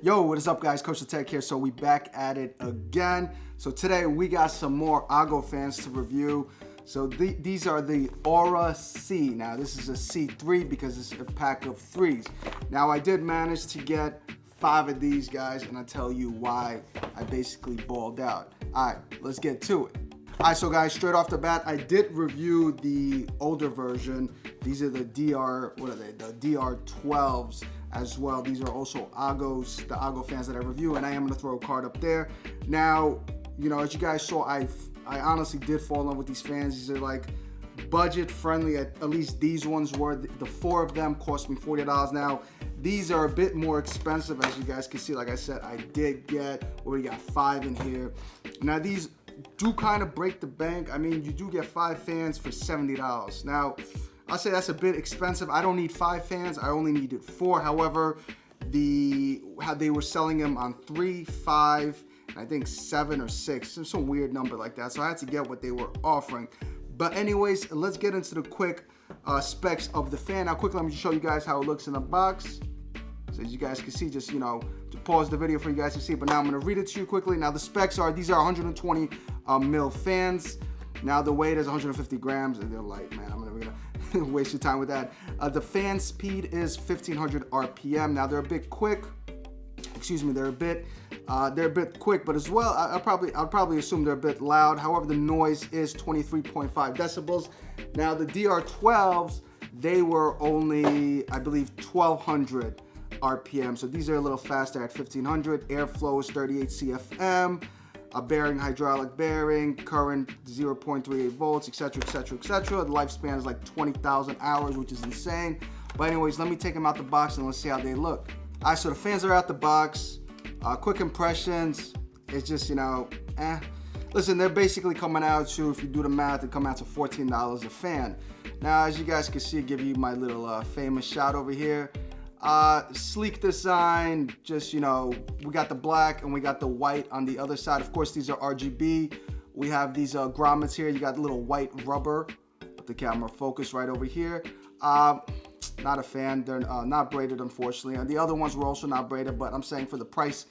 Yo, what is up guys, KosherTech here. So we back at it again. So today we got some more Aigo fans to review. So these are the Aura C. Now this is a C3 because it's a pack of 3s. Now I did manage to get 5 of these guys and I'll tell you why I basically balled out. Alright, let's get to it. Alright, so guys, straight off the bat, I did review the older version. These are the The DR12s as well. These are also Aigos, the Aigo fans that I review, and I am gonna throw a card up there. Now, you know, as you guys saw, I honestly did fall in love with these fans. These are like budget friendly, at least these ones were. The 4 of them cost me $40. Now, these are a bit more expensive, as you guys can see. Like I said, I did get, we got 5 in here. Now, these do kind of break the bank. I mean, you do get 5 fans for $70. Now, I'll say that's a bit expensive. I don't need 5 fans, I only needed 4. However, how they were selling them on 3, 5, and I think 7 or 6, some weird number like that. So I had to get what they were offering. But anyways, let's get into the quick specs of the fan. Now quickly, let me just show you guys how it looks in the box. So as you guys can see, just, you know, to pause the video for you guys to see, but now I'm gonna read it to you quickly. Now the specs are, these are 120 mil fans. Now the weight is 150 grams, and they're light, man. I'm never gonna waste your time with that. The fan speed is 1500 RPM. Now they're a bit quick. Excuse me, they're a bit quick, but as well, I'll probably assume they're a bit loud. However, the noise is 23.5 decibels. Now the DR12s, they were only, I believe, 1200 RPM. So these are a little faster at 1500. Airflow is 38 CFM. A bearing, hydraulic bearing, current 0.38 volts, etc., etc., etc. The lifespan is like 20,000 hours, which is insane. But anyways, let me take them out the box and let's see how they look. All right, so the fans are out the box. Quick impressions. It's just, you know, Listen, they're basically coming out to, if you do the math, they come out to $14 a fan. Now, as you guys can see, give you my little famous shot over here. Sleek design, just, you know, we got the black and we got the white on the other side. Of course, these are RGB. We have these grommets here. You got the little white rubber. Put the camera focus right over here. Not a fan. They're not braided, unfortunately. And the other ones were also not braided, but I'm saying for the price,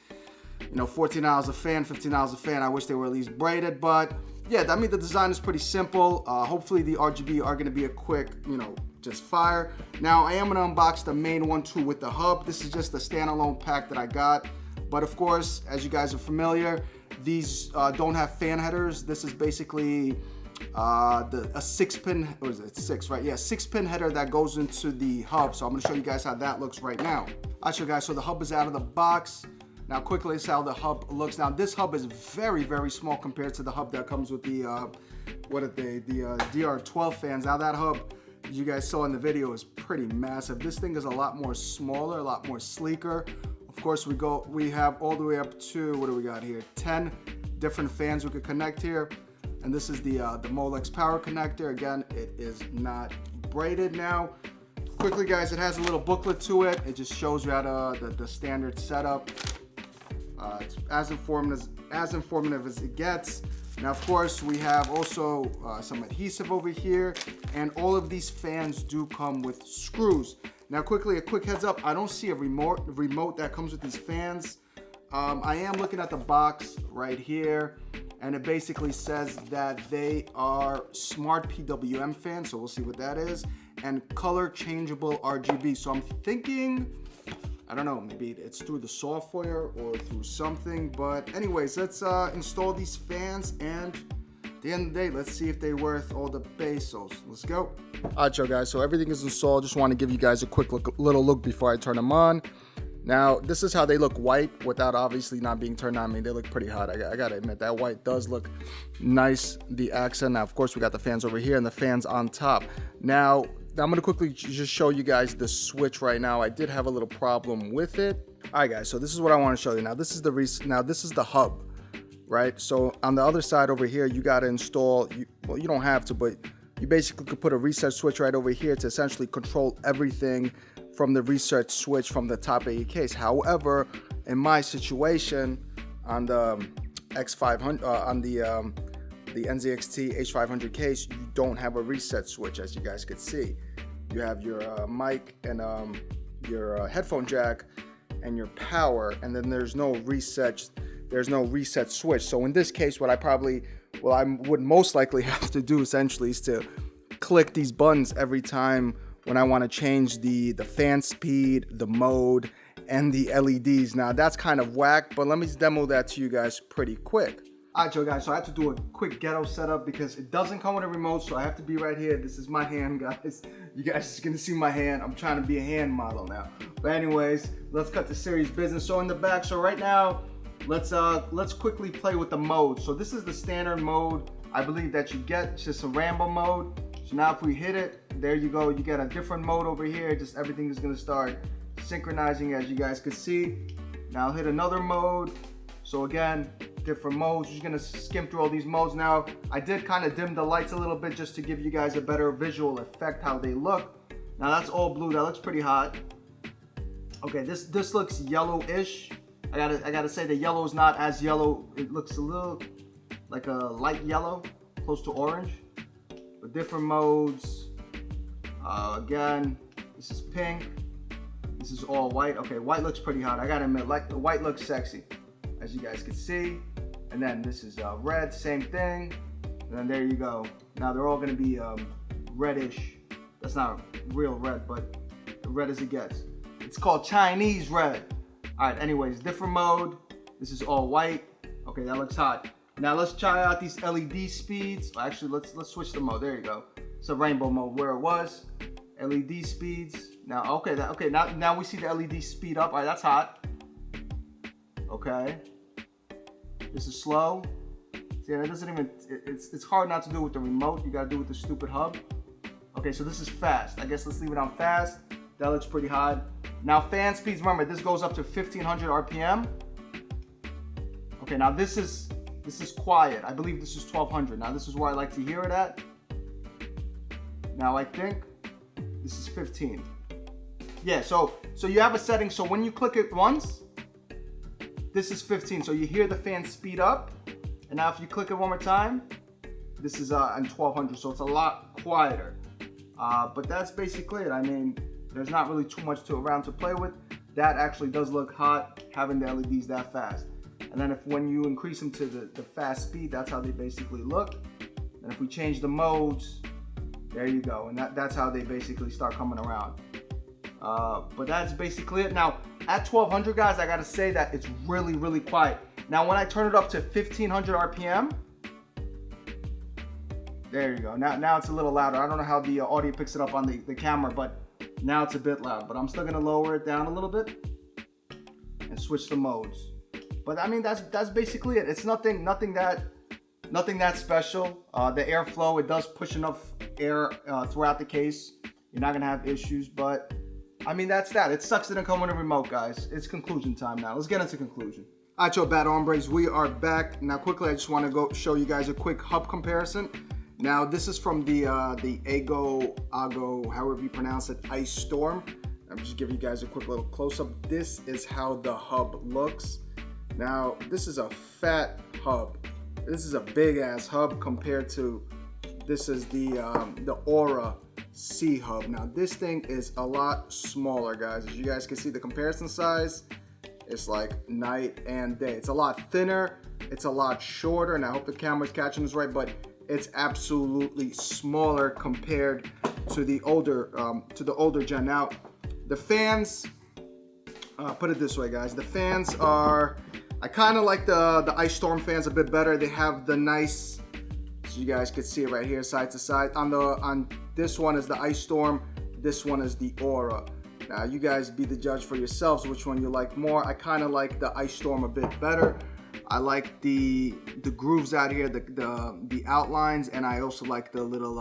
you know, $14 a fan, $15 a fan, I wish they were at least braided. But yeah, I mean, the design is pretty simple. Hopefully the RGB are going to be a quick, you know, just fire. Now I am going to unbox the main one too with the hub. This is just a standalone pack that I got. But of course, as you guys are familiar, these don't have fan headers. This is basically a 6-pin, what is it, 6, right? Yeah, 6-pin header that goes into the hub. So I'm going to show you guys how that looks right now. Alright, so guys, so the hub is out of the box. Now quickly, this is how the hub looks. Now this hub is very, very small compared to the hub that comes with the DR12 fans. Now that hub you guys saw in the video is pretty massive. This thing is a lot more smaller, a lot more sleeker. Of course, we have all the way up to, what do we got here? 10 different fans we could connect here. And this is the Molex power connector. Again, it is not braided. Now, quickly guys, it has a little booklet to it. It just shows you how to, the standard setup. It's as informative as it gets. Now, of course, we have also some adhesive over here, and all of these fans do come with screws. Now, quickly, a quick heads up, I don't see a remote that comes with these fans. I am looking at the box right here, and it basically says that they are smart PWM fans, so we'll see what that is, and color changeable RGB. So I'm thinking, I don't know, maybe it's through the software or through something, but anyways, let's install these fans, and at the end of the day, let's see if they're worth all the pesos. Let's go. All right, guys, so everything is installed. Just want to give you guys a quick little look before I turn them on. Now, this is how they look white without obviously not being turned on. I mean, they look pretty hot. I gotta admit, that white does look nice, the accent. Now, of course, we got the fans over here and the fans on top. Now, I'm gonna quickly just show you guys the switch right now. I did have a little problem with it. All right, guys, so this is what I want to show you. Now, this is the hub, right? So on the other side over here, you gotta install, well, you don't have to, but you basically could put a reset switch right over here to essentially control everything from the reset switch from the top of your case. However, in my situation on the X500, on the NZXT H500 case, you don't have a reset switch, as you guys could see. You have your mic and your headphone jack, and your power, and then there's no reset switch. So in this case, what I would most likely have to do essentially is to click these buttons every time when I want to change the fan speed, the mode, and the LEDs. Now that's kind of whack, but let me demo that to you guys pretty quick. Alright, yo guys, so I have to do a quick ghetto setup because it doesn't come with a remote, so I have to be right here. This is my hand, guys. You guys are gonna see my hand. I'm trying to be a hand model now. But anyways, let's cut to serious business. So in the back, so right now, let's quickly play with the mode. So this is the standard mode, I believe, that you get. It's just a Rambo mode. So now if we hit it, there you go. You get a different mode over here. Just everything is gonna start synchronizing, as you guys can see. Now I'll hit another mode. So again, different modes. You're gonna skim through all these modes. Now I did kind of dim the lights a little bit just to give you guys a better visual effect how they look. Now that's all blue. That looks pretty hot. Okay, this looks yellowish. I gotta say the yellow is not as yellow. It looks a little like a light yellow, close to orange. But different modes. Again, this is pink. This is all white. Okay, white looks pretty hot. I gotta admit, like the white looks sexy, as you guys can see. And then this is red, same thing. And then there you go. Now they're all gonna be reddish. That's not real red, but red as it gets. It's called Chinese red. All right, anyways, different mode. This is all white. Okay, that looks hot. Now let's try out these LED speeds. Actually, let's switch the mode. There you go. It's a rainbow mode where it was. LED speeds. Now, okay, now we see the LED speed up. All right, that's hot. Okay. This is slow. See, it doesn't even, it's hard not to do with the remote. You gotta do it with the stupid hub. Okay, so this is fast. I guess let's leave it on fast. That looks pretty hot. Now fan speeds, remember, this goes up to 1500 RPM. Okay, now this is quiet. I believe this is 1200. Now this is where I like to hear it at. Now I think this is 15. Yeah, so you have a setting, so when you click it once, this is 15, so you hear the fan speed up. And now if you click it one more time, this is on 1200, so it's a lot quieter. But that's basically it. I mean, there's not really too much around to play with. That actually does look hot, having the LEDs that fast. And then when you increase them to the fast speed, that's how they basically look. And if we change the modes, there you go. And that's how they basically start coming around. But that's basically it. Now, at 1200, guys, I gotta say that it's really, really quiet. Now, when I turn it up to 1500 RPM, there you go. Now it's a little louder. I don't know how the audio picks it up on the camera, but now it's a bit loud. But I'm still gonna lower it down a little bit and switch the modes. But I mean, that's basically it. It's nothing that special. The airflow, it does push enough air throughout the case. You're not gonna have issues, but I mean, that's that. It sucks it didn't come with a remote, guys. It's conclusion time now. Let's get into conclusion. All right, yo, bad hombres, we are back. Now, quickly, I just want to go show you guys a quick hub comparison. Now, this is from the Aigo, however you pronounce it, Ice Storm. I'm just giving you guys a quick little close-up. This is how the hub looks. Now, this is a fat hub. This is a big-ass hub compared to, this is the Aura C hub. Now, this thing is a lot smaller, guys. As you guys can see, the comparison size, it's like night and day. It's a lot thinner, it's a lot shorter, and I hope the camera's catching this right, but it's absolutely smaller compared to the older gen. Now, the fans, put it this way, guys, the fans are, I kind of like the Ice Storm fans a bit better. They have the nice, so you guys can see it right here, side to side. On this one is the Ice Storm, this one is the Aura. Now, you guys be the judge for yourselves which one you like more. I kind of like the Ice Storm a bit better. I like the grooves out here, the outlines, and I also like the little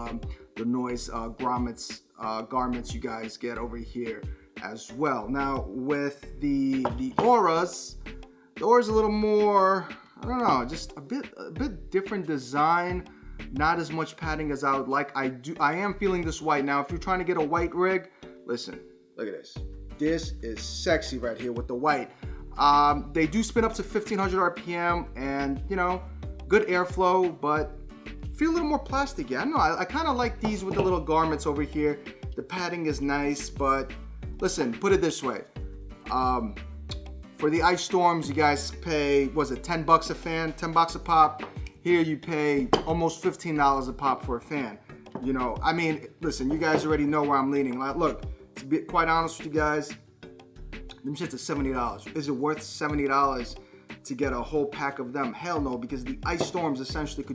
the noise garments you guys get over here as well. Now, with the Auras, the Aura's a little more, I don't know, just a bit different design. Not as much padding as I would like. I am feeling this white. Now, if you're trying to get a white rig, listen, look at this. This is sexy right here with the white. They do spin up to 1500 RPM and, you know, good airflow, but feel a little more plasticky. I don't know, I kind of like these with the little garments over here. The padding is nice, but listen, put it this way. For the ice storms, you guys pay, was it $10 a fan, $10 a pop? Here you pay almost $15 a pop for a fan. You know, I mean, listen, you guys already know where I'm leaning. Like, look, to be quite honest with you guys, them shits are $70. Is it worth $70 to get a whole pack of them? Hell no, because the ice storms essentially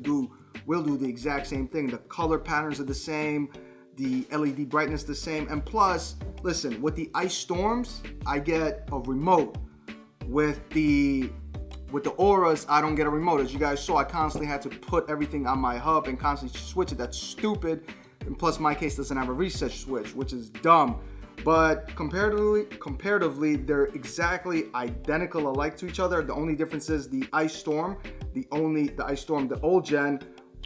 will do the exact same thing. The color patterns are the same, the LED brightness the same, and plus, listen, with the ice storms, I get a remote. With the Auras, I don't get a remote. As you guys saw, I constantly had to put everything on my hub and constantly switch it. That's stupid. And plus, my case doesn't have a reset switch, which is dumb. But comparatively, they're exactly identical alike to each other. The only difference is the Ice Storm, the Ice Storm, the old gen,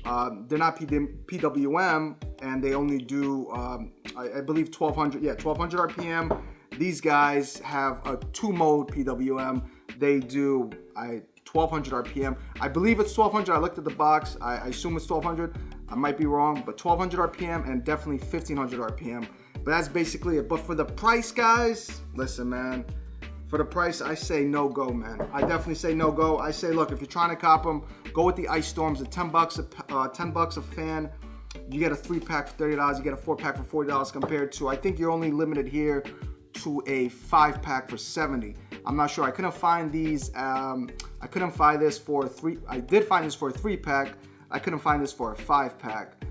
they're not PWM, and they only do, I believe, 1200 RPM. These guys have a 2-mode PWM. They do 1200 RPM. I believe it's 1200. I looked at the box. I assume it's 1200. I might be wrong, but 1200 RPM and definitely 1500 RPM. But that's basically it. But for the price, guys, listen, man. For the price, I say no go, man. I definitely say no go. I say, look, if you're trying to cop them, go with the Ice Storms at $10 a fan. You get a 3-pack for $30. You get a 4-pack for $40 compared to, I think you're only limited here to a 5-pack for $70. I'm not sure. I couldn't find these. I couldn't find this for I did find this for a 3-pack. I couldn't find this for a 5-pack.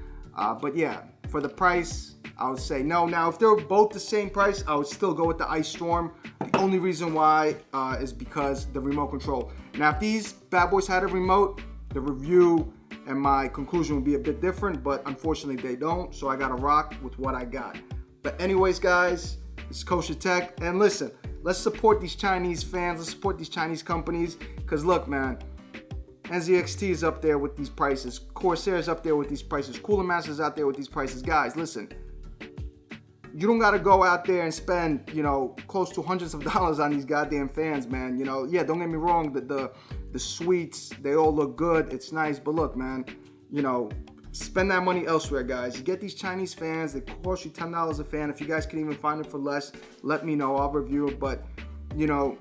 But yeah, for the price, I would say no. Now, if they were both the same price, I would still go with the Ice Storm. The only reason why is because the remote control. Now, if these bad boys had a remote, the review and my conclusion would be a bit different. But unfortunately, they don't. So I got to rock with what I got. But anyways, guys, it's KosherTech, and listen, let's support these Chinese fans, let's support these Chinese companies, because look, man, NZXT is up there with these prices, Corsair is up there with these prices, Cooler Master is out there with these prices. Guys, listen, you don't got to go out there and spend, you know, close to hundreds of dollars on these goddamn fans, man. You know, yeah, don't get me wrong, the suites, they all look good, it's nice, but look, man, you know, spend that money elsewhere, guys. You get these Chinese fans, they cost you $10 a fan. If you guys can even find it for less, let me know, I'll review it. But, you know,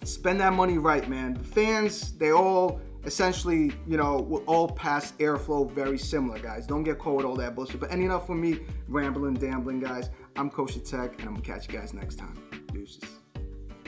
spend that money right, man. The fans, they all essentially, you know, will all pass airflow very similar, guys. Don't get caught with all that bullshit. But enough for me rambling, gambling, guys. I'm KosherTech, and I'm gonna catch you guys next time. Deuces.